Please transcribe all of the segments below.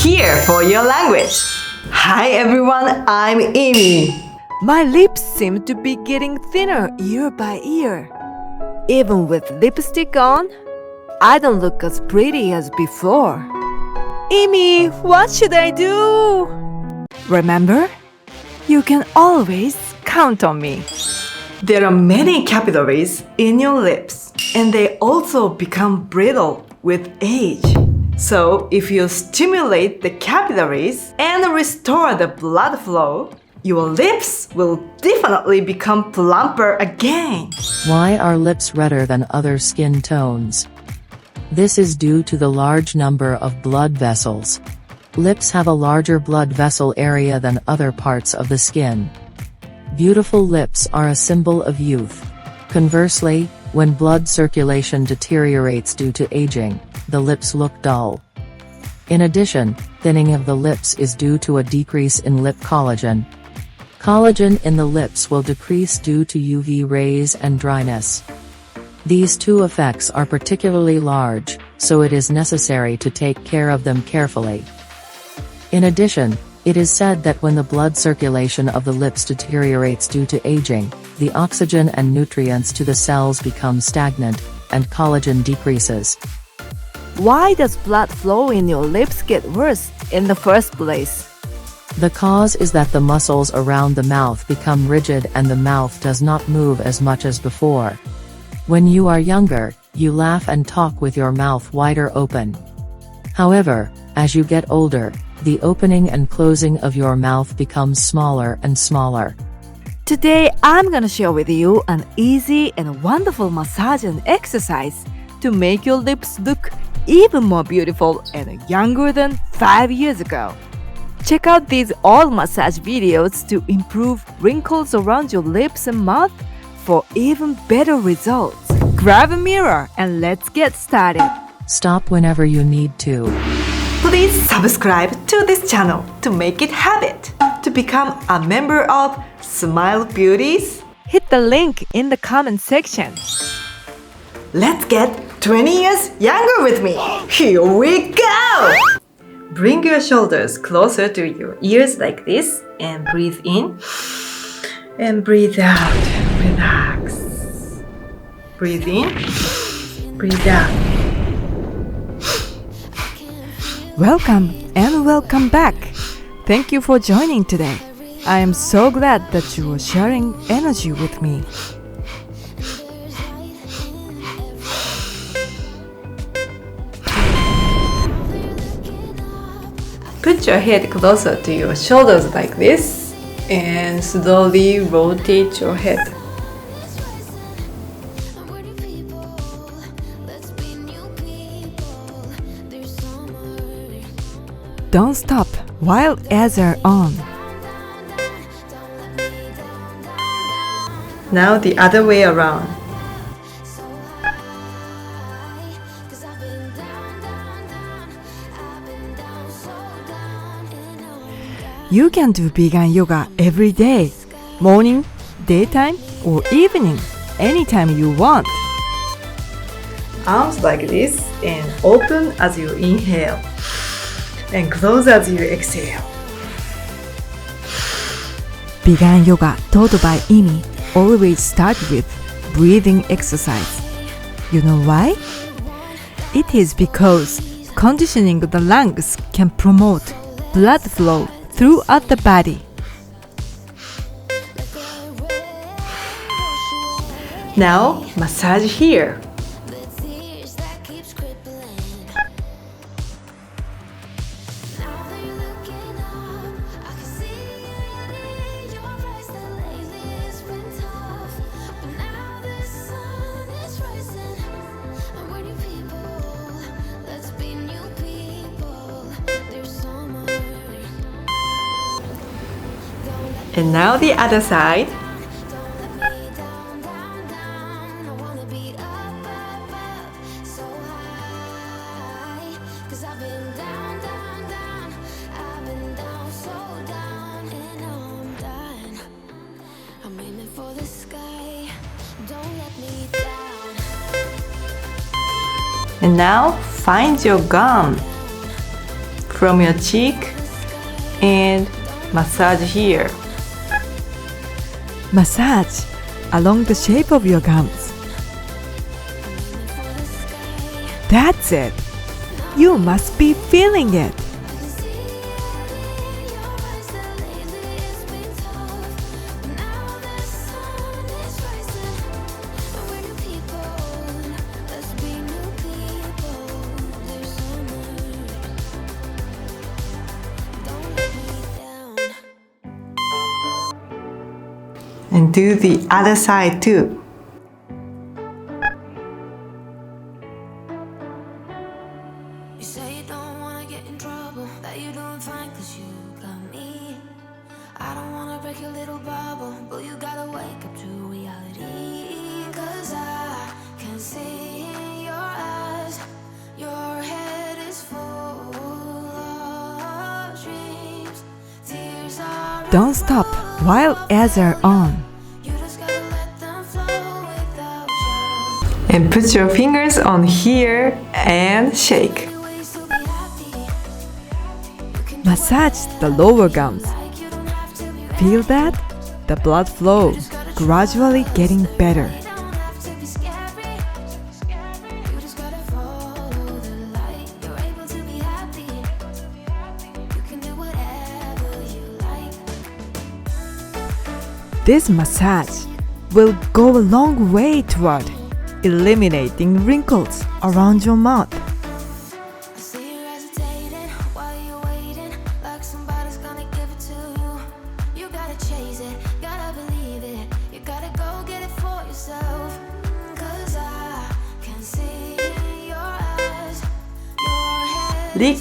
here for your language. Hi everyone, I'm Amy. My lips seem to be getting thinner year by year. Even with lipstick on, I don't look as pretty as before. Amy, what should I do? Remember, you can always count on me. There are many capillaries in your lips, and they also become brittle with age. So if you stimulate the capillaries and restore the blood flow, your lips will definitely become plumper again. Why are lips redder than other skin tones? This is due to the large number of blood vessels. Lips have a larger blood vessel area than other parts of the skin. Beautiful lips are a symbol of youth. Conversely, when blood circulation deteriorates due to aging, the lips look dull. In addition, thinning of the lips is due to a decrease in lip collagen. Collagen in the lips will decrease due to UV rays and dryness. These two effects are particularly large, so it is necessary to take care of them carefully. In addition, it is said that when the blood circulation of the lips deteriorates due to aging, the oxygen and nutrients to the cells become stagnant, and collagen decreases. Why does blood flow in your lips get worse in the first place? The cause is that the muscles around the mouth become rigid and the mouth does not move as much as before. When you are younger, you laugh and talk with your mouth wider open. However, as you get older, the opening and closing of your mouth becomes smaller and smaller. Today, I'm gonna share with you an easy and wonderful massage and exercise to make your lips look even more beautiful and younger than 5 years ago. Check out these old massage videos to improve wrinkles around your lips and mouth for even better results. Grab a mirror and let's get started. Stop whenever you need to. Please subscribe to this channel to make it habit. To become a member of Smile Beauties, Hit the link in the comment section. let's get 20 years younger with me. Here we go! Bring your shoulders closer to your ears like this and breathe in and breathe out. Relax. Breathe in, breathe out. Welcome and welcome back. Thank you for joining today. I am so glad that you are sharing energy with me. Put your head closer to your shoulders like this and slowly rotate your head. Don't stop while ads are on. Now the other way around. You can do vegan yoga every day, morning, daytime, or evening, anytime you want. Arms like this and open as you inhale and close as you exhale. Vegan yoga taught by Amy always start with breathing exercise. You know why? It is because conditioning the lungs can promote blood flow throughout the body. Now massage here. And now the other side. And now find your gum. from your cheek and massage here. Massage along the shape of your gums. That's it. You must be feeling it. And do the other side too. You say you don't wanna get in trouble, that you doing fine 'cause you got me. I don't wanna break your little bubble, but you gotta wake up to reality. 'Cause I can see in your eyes, your head is full of dreams. Tears are Don't stop while ads are on. you just gotta let them flow without you. And put your fingers on here and shake. Ways to be happy. You can Massage the lower gums. like you don't have to be Feel that? The blood flow gradually getting better. You don't have to be scary. You just gotta follow the light. You're able to be happy. You can do whatever you like. This massage will go a long way toward eliminating wrinkles around your mouth. I see you hesitating while you're waiting, like somebody's gonna give it to you. You gotta chase it, gotta believe it. You gotta go get it for yourself. 'Cause I can see in your eyes, your head Lick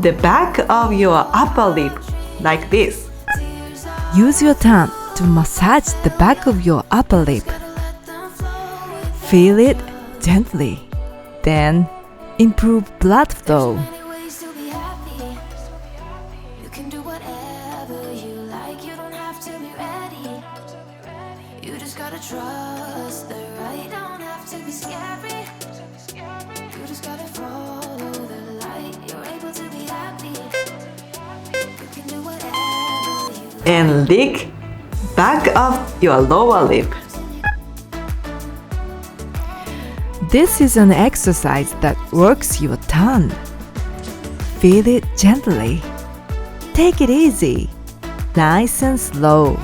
the back of your upper lip like this. tears are Use your tongue to massage the back of your upper lip. let them flow with Feel it gently. Then improve blood flow. many ways to be happy. You can do whatever you like. You don't have to be ready. You just gotta trust the right. Don't have to be scary. You just gotta follow the light. You're able to be happy. You can do whatever you like. And lick back of your lower lip. This is an exercise that works your tongue. Feel it gently. Take it easy. Nice and slow.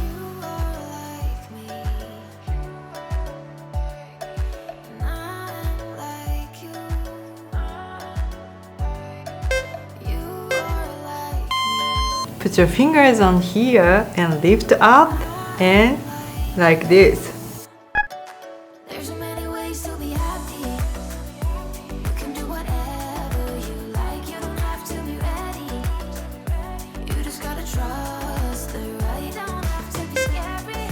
You are like me, and I'm like you. You are like me. Put your fingers on here and lift up and like this. There's so many ways to be happy. You can do whatever you like. You don't have to be ready. You just gotta trust the right. Don't have to be scary.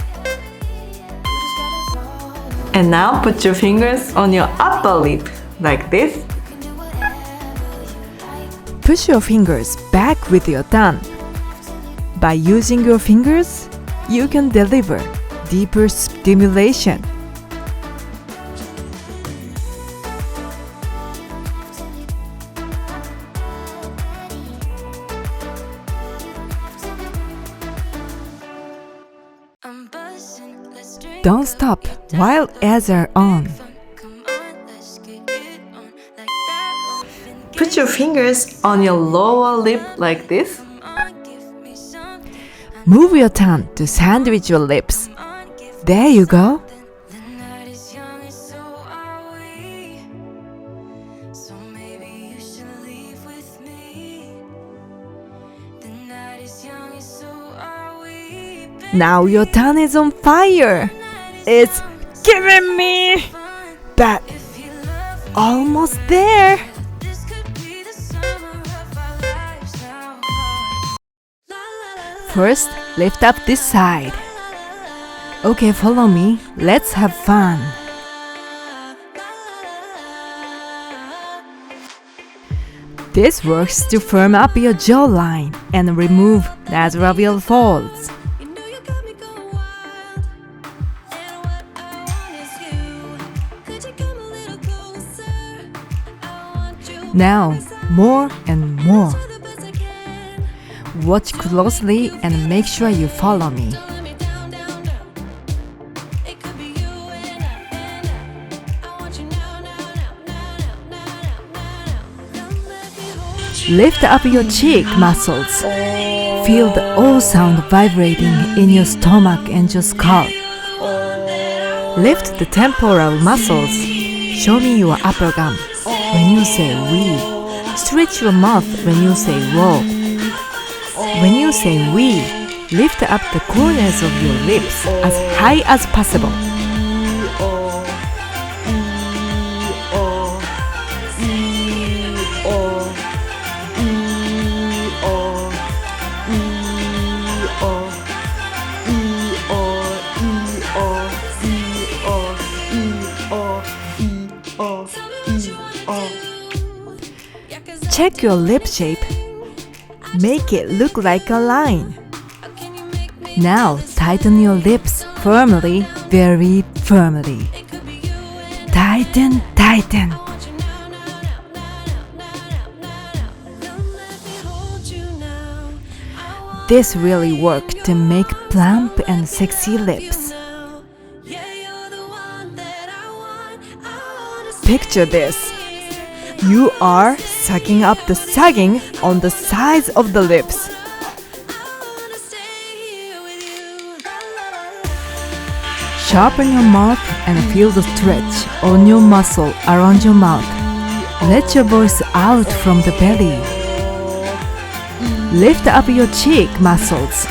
You just gotta follow. And now put your fingers on your upper lip like this. You can do whatever you like. Push your fingers back with your tongue. By using your fingers, you can deliver deeper stimulation. I'm buzzing. Let's drink. Don't stop while ads are on. Come on, let's get it on like that. Put your fingers on your lower lip like this. Give me something. Move your tongue to sandwich your lips. There you go. The night is young and so are we. So maybe you should leave with me. The night is young and so are we. Now your tongue is on fire. It's giving me that If you love me, almost there. this could be the summer of our lives now. La, la, la, First, lift up this side. Okay, follow me. Let's have fun. This works to firm up your jawline and remove nasolabial folds. You know you got me going wild, and what I want is you. Could you come a Now, more and more. Watch closely and make sure you follow me. Lift up your cheek muscles. Feel the O sound vibrating in your stomach and your scalp. Lift the temporal muscles. Show me your upper gum when you say we. Stretch your mouth when you say whoa. When you say we, lift up the corners of your lips as high as possible. Check your lip shape. Make it look like a line. Now tighten your lips firmly, very firmly. Tighten, tighten. This really worked to make plump and sexy lips. Picture this. You are sucking up the sagging on the sides of the lips. Sharpen your mouth and feel the stretch on your muscle around your mouth. Let your voice out from the belly. Lift up your cheek muscles.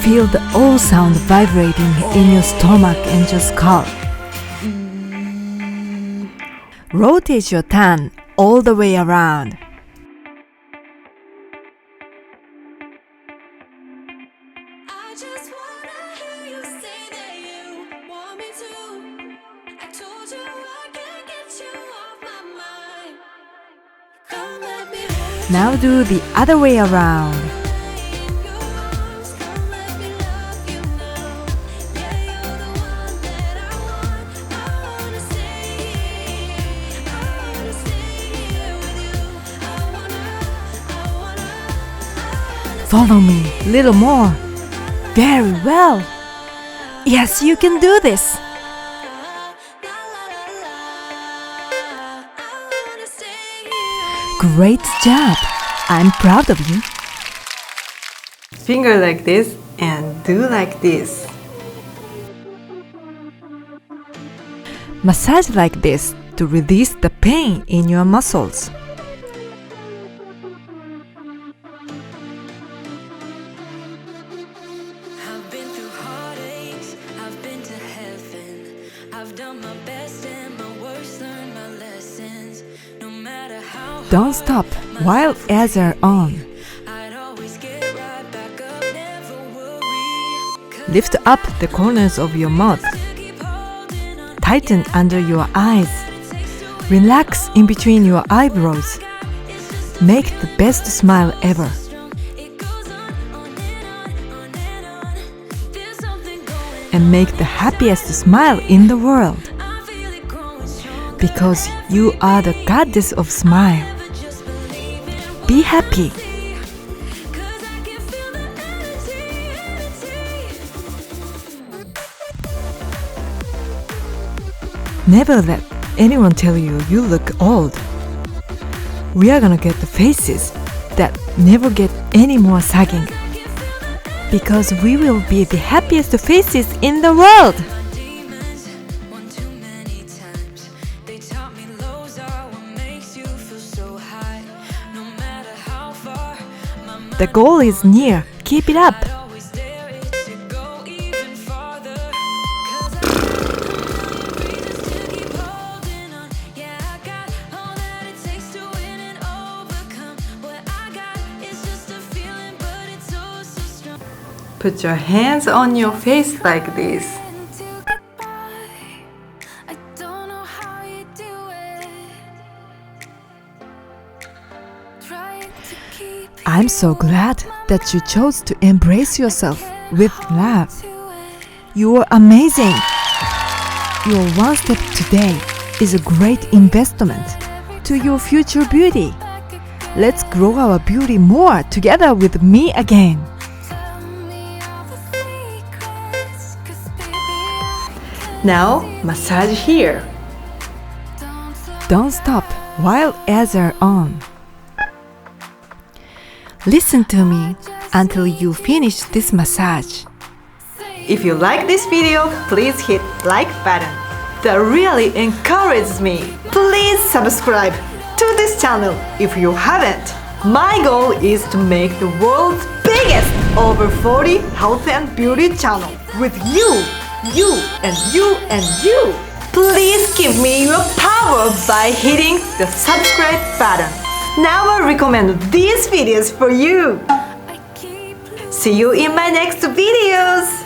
Feel the O sound vibrating in your stomach and your scalp. Rotate your tongue all the way around. I just wanna hear you say that you want me to. I told you I can't get you off my mind. Come let me hold Now do the other way around. you in your arms. Come let me love you now. Yeah, you're the one that I want. I wanna stay here. I wanna stay here with you. I wanna. Follow me, little more. Very well. Yes, you can do this. Great job. I'm proud of you. Finger like this and do like this. Massage like this to release the pain in your muscles. I've been through heartaches, I've been to heaven. I've done my best and my worst, learned my lessons. No matter how Don't stop while ads are on. I'd always get right back up, never worry. Lift up the corners of your mouth. Keep holding on. Tighten under your eyes. Relax in between your eyebrows. Make the best smile ever. It goes on and on and on. There's something going. And make the happiest smile in the world. I feel it growing strong. Because you are the goddess of smile. Just believe in Be happy. 'cause I can feel the energy. Never let anyone tell you you look old. We are gonna get the faces that never get any more sagging. Because we will be the happiest faces in the world. Demons, one too many times. They taught me lows are what makes you feel so high. No matter how far my mind The goal is near. Keep it up. always dare it to go even farther. 'Cause I got reasons to keep holding on. Yeah, I got all that it takes to win and overcome. What I got is just a feeling, but it's oh so strong. Put your hands on your face like this. To get by, I don't know how you do it. Trying to keep I'm so glad that you chose to embrace yourself with love. to it. You are amazing. You're one step today is a great investment to your future beauty. Let's grow our beauty more together with me again. Now, massage here. Don't stop while ads are on. Listen to me until you finish this massage. If you like this video, please hit like button. That really encourages me. Please subscribe to this channel if you haven't. My goal is to make the world's biggest over 40 health and beauty channel with you, and you. Please give me your power by hitting the subscribe button. Now I recommend these videos for you. See you in my next videos.